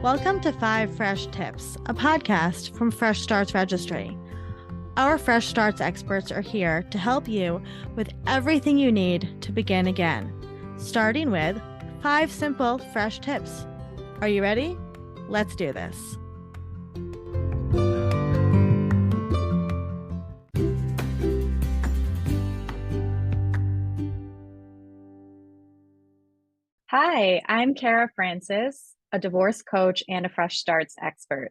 Welcome to 5 Fresh Tips, a podcast from Fresh Starts Registry. Our Fresh Starts experts are here to help you with everything you need to begin again, starting with 5 simple fresh tips. Are you ready? Let's do this. Hi, I'm Kara Francis, a divorce coach and a Fresh Starts expert.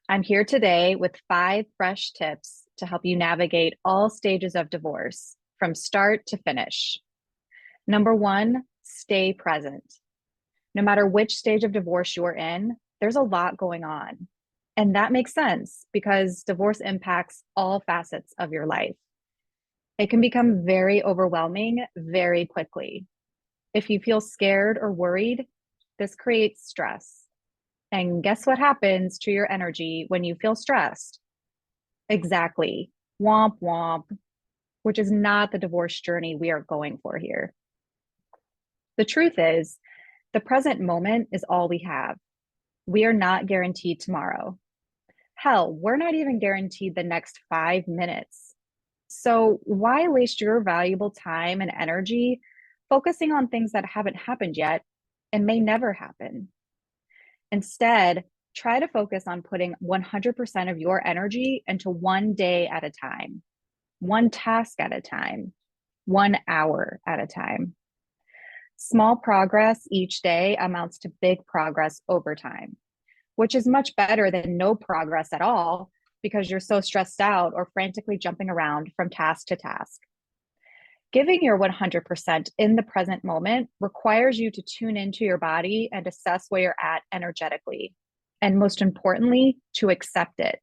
I'm here today with 5 fresh tips to help you navigate all stages of divorce from start to finish. Number 1, stay present. No matter which stage of divorce you're in, there's a lot going on. And that makes sense because divorce impacts all facets of your life. It can become very overwhelming very quickly. If you feel scared or worried, this creates stress. And guess what happens to your energy when you feel stressed? Exactly. Womp womp, which is not the divorce journey we are going for here. The truth is, the present moment is all we have. We are not guaranteed tomorrow. Hell, we're not even guaranteed the next 5 minutes. So why waste your valuable time and energy focusing on things that haven't happened yet and may never happen? Instead, try to focus on putting 100% of your energy into one day at a time, one task at a time, 1 hour at a time. Small progress each day amounts to big progress over time, which is much better than no progress at all because you're so stressed out or frantically jumping around from task to task. Giving your 100% in the present moment requires you to tune into your body and assess where you're at energetically, and most importantly, to accept it.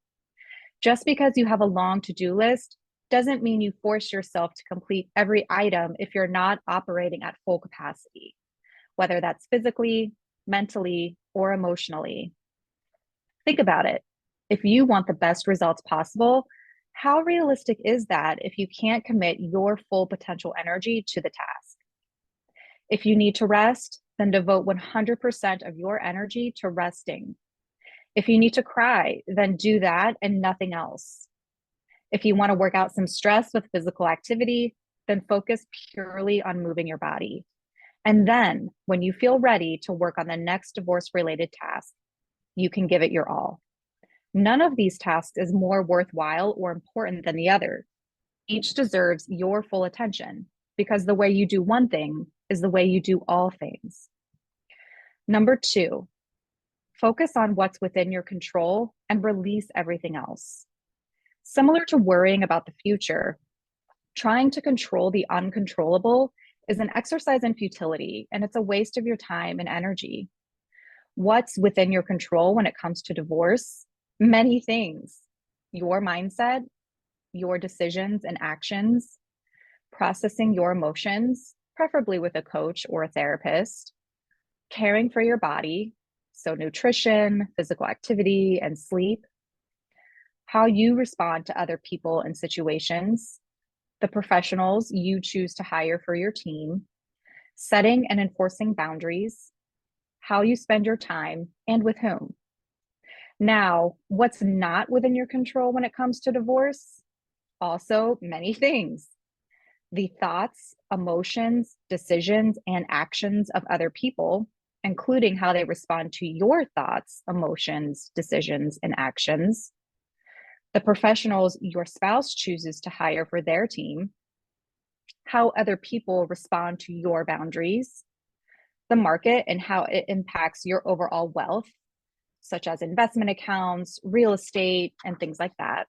Just because you have a long to-do list doesn't mean you force yourself to complete every item if you're not operating at full capacity, whether that's physically, mentally, or emotionally. Think about it. If you want the best results possible, how realistic is that if you can't commit your full potential energy to the task? If you need to rest, then devote 100% of your energy to resting. If you need to cry, then do that and nothing else. If you want to work out some stress with physical activity, then focus purely on moving your body. And then, when you feel ready to work on the next divorce-related task, you can give it your all. None of these tasks is more worthwhile or important than the other. Each deserves your full attention because the way you do one thing is the way you do all things. Number 2, focus on what's within your control and release everything else. Similar to worrying about the future, trying to control the uncontrollable is an exercise in futility, and it's a waste of your time and energy. What's within your control when it comes to divorce? Many things: your mindset, your decisions and actions, processing your emotions, preferably with a coach or a therapist, caring for your body, so nutrition, physical activity, and sleep, how you respond to other people and situations, the professionals you choose to hire for your team, setting and enforcing boundaries, how you spend your time, and with whom. Now, what's not within your control when it comes to divorce? Also, many things. The thoughts, emotions, decisions, and actions of other people, including how they respond to your thoughts, emotions, decisions, and actions. The professionals your spouse chooses to hire for their team. How other people respond to your boundaries. The market and how it impacts your overall wealth, such as investment accounts, real estate, and things like that.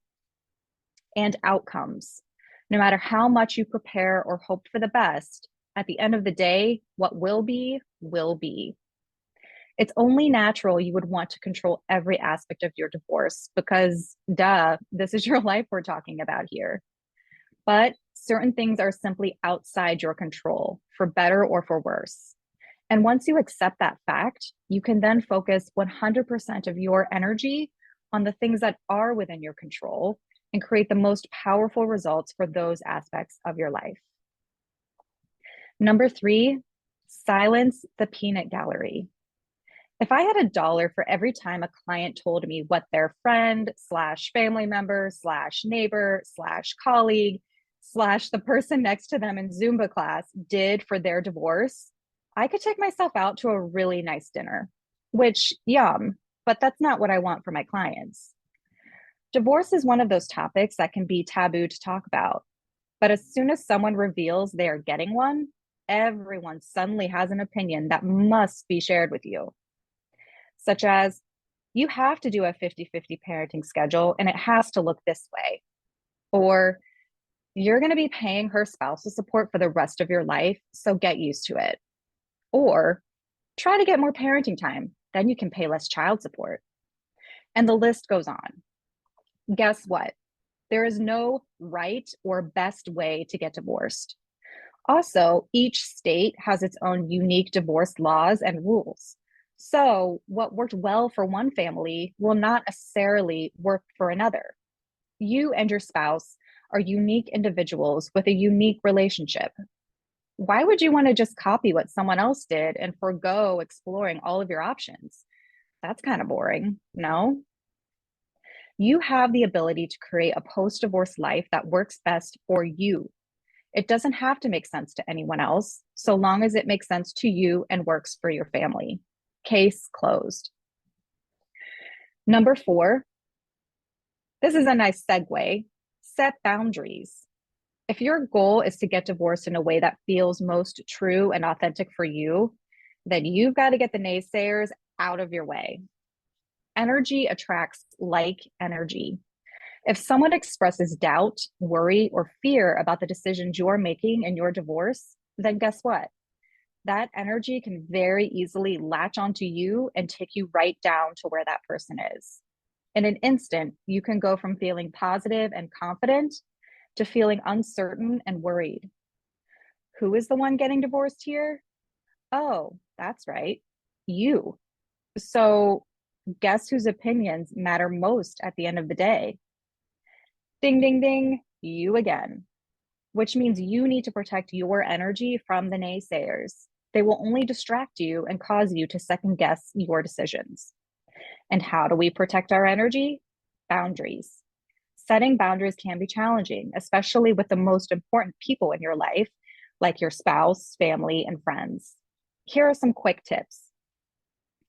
And outcomes. No matter how much you prepare or hope for the best, at the end of the day, what will be, will be. It's only natural you would want to control every aspect of your divorce because, duh, this is your life we're talking about here. But certain things are simply outside your control, for better or for worse. And once you accept that fact, you can then focus 100% of your energy on the things that are within your control and create the most powerful results for those aspects of your life. Number 3, silence the peanut gallery. If I had a dollar for every time a client told me what their friend slash family member slash neighbor slash colleague slash the person next to them in Zumba class did for their divorce, I could take myself out to a really nice dinner, which, yum, but that's not what I want for my clients. Divorce is one of those topics that can be taboo to talk about. But as soon as someone reveals they are getting one, everyone suddenly has an opinion that must be shared with you, such as, you have to do a 50-50 parenting schedule and it has to look this way. Or, you're going to be paying her spousal support for the rest of your life, so get used to it. Or, try to get more parenting time, then you can pay less child support. And the list goes on. Guess what? There is no right or best way to get divorced. Also, each state has its own unique divorce laws and rules. So, what worked well for one family will not necessarily work for another. You and your spouse are unique individuals with a unique relationship. Why would you want to just copy what someone else did and forego exploring all of your options? That's kind of boring, no? You have the ability to create a post divorce life that works best for you. It doesn't have to make sense to anyone else, so long as it makes sense to you and works for your family. Case closed. Number 4, this is a nice segue. Set boundaries. If your goal is to get divorced in a way that feels most true and authentic for you, then you've got to get the naysayers out of your way. Energy attracts like energy. If someone expresses doubt, worry, or fear about the decisions you're making in your divorce, then guess what? That energy can very easily latch onto you and take you right down to where that person is. In an instant, you can go from feeling positive and confident to feeling uncertain and worried. Who is the one getting divorced here? Oh, that's right, you. So, guess whose opinions matter most at the end of the day? Ding, ding, ding, you again, which means you need to protect your energy from the naysayers. They will only distract you and cause you to second guess your decisions. And how do we protect our energy? Boundaries. Setting boundaries can be challenging, especially with the most important people in your life, like your spouse, family, and friends. Here are some quick tips.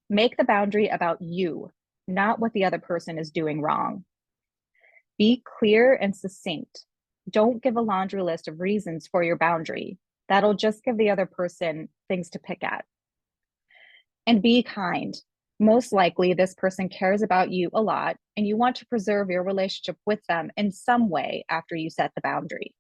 Make the boundary about you, not what the other person is doing wrong. Be clear and succinct. Don't give a laundry list of reasons for your boundary. That'll just give the other person things to pick at. And be kind. Most likely, this person cares about you a lot, and you want to preserve your relationship with them in some way after you set the boundary.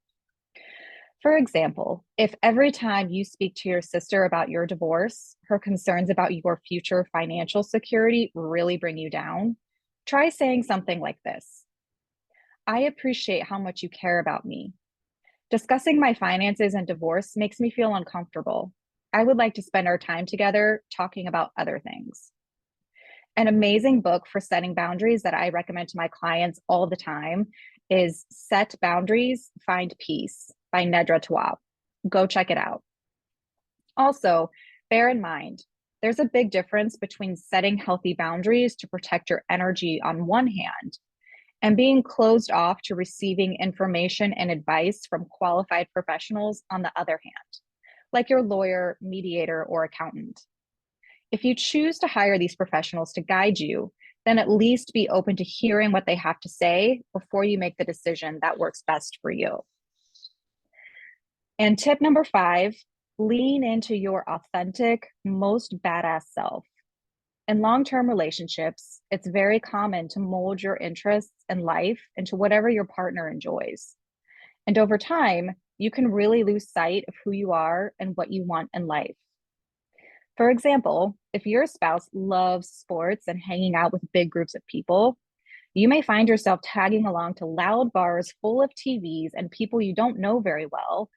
For example, if every time you speak to your sister about your divorce, her concerns about your future financial security really bring you down, try saying something like this. I appreciate how much you care about me. Discussing my finances and divorce makes me feel uncomfortable. I would like to spend our time together talking about other things. An amazing book for setting boundaries that I recommend to my clients all the time is Set Boundaries, Find Peace by Nedra Tawwab. Go check it out. Also, bear in mind, there's a big difference between setting healthy boundaries to protect your energy on one hand and being closed off to receiving information and advice from qualified professionals on the other hand, like your lawyer, mediator, or accountant. If you choose to hire these professionals to guide you, then at least be open to hearing what they have to say before you make the decision that works best for you. And tip number 5, lean into your authentic, most badass self. In long-term relationships, it's very common to mold your interests and life into whatever your partner enjoys. And over time, you can really lose sight of who you are and what you want in life. For example, if your spouse loves sports and hanging out with big groups of people, you may find yourself tagging along to loud bars full of TVs and people you don't know very well,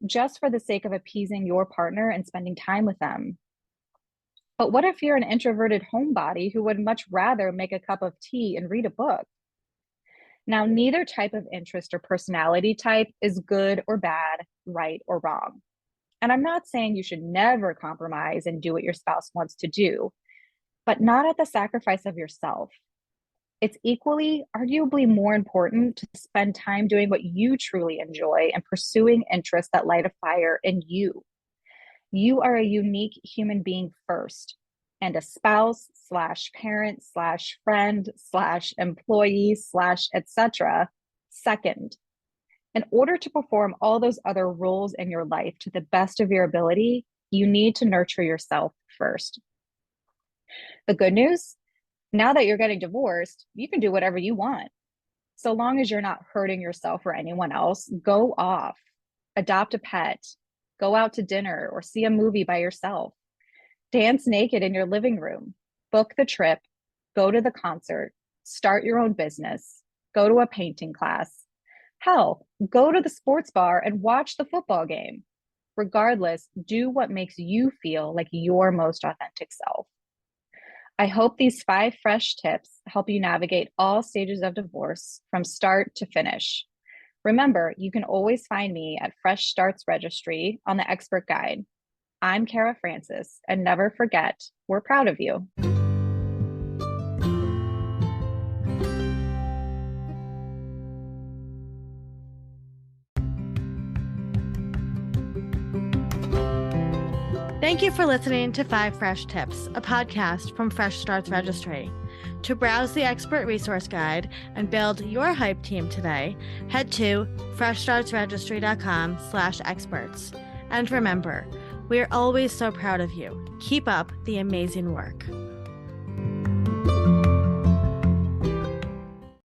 just for the sake of appeasing your partner and spending time with them. But what if you're an introverted homebody who would much rather make a cup of tea and read a book? Now, neither type of interest or personality type is good or bad, right or wrong. And I'm not saying you should never compromise and do what your spouse wants to do. but not at the sacrifice of yourself. It's equally, arguably more important to spend time doing what you truly enjoy and pursuing interests that light a fire in you. You are a unique human being first, and a spouse slash parent slash friend slash employee slash etc. second. In order to perform all those other roles in your life to the best of your ability, you need to nurture yourself first. The good news, now that you're getting divorced, you can do whatever you want. So long as you're not hurting yourself or anyone else, go off, adopt a pet, go out to dinner or see a movie by yourself, dance naked in your living room, book the trip, go to the concert, start your own business, go to a painting class. Hell, go to the sports bar and watch the football game. Regardless, do what makes you feel like your most authentic self. I hope these 5 fresh tips help you navigate all stages of divorce from start to finish. Remember, you can always find me at Fresh Starts Registry on the Expert Guide. I'm Kara Francis, and never forget, we're proud of you. Thank you for listening to 5 Fresh Tips, a podcast from Fresh Starts Registry. To browse the expert resource guide and build your hype team today, head to freshstartsregistry.com/experts. And remember, we are always so proud of you. Keep up the amazing work.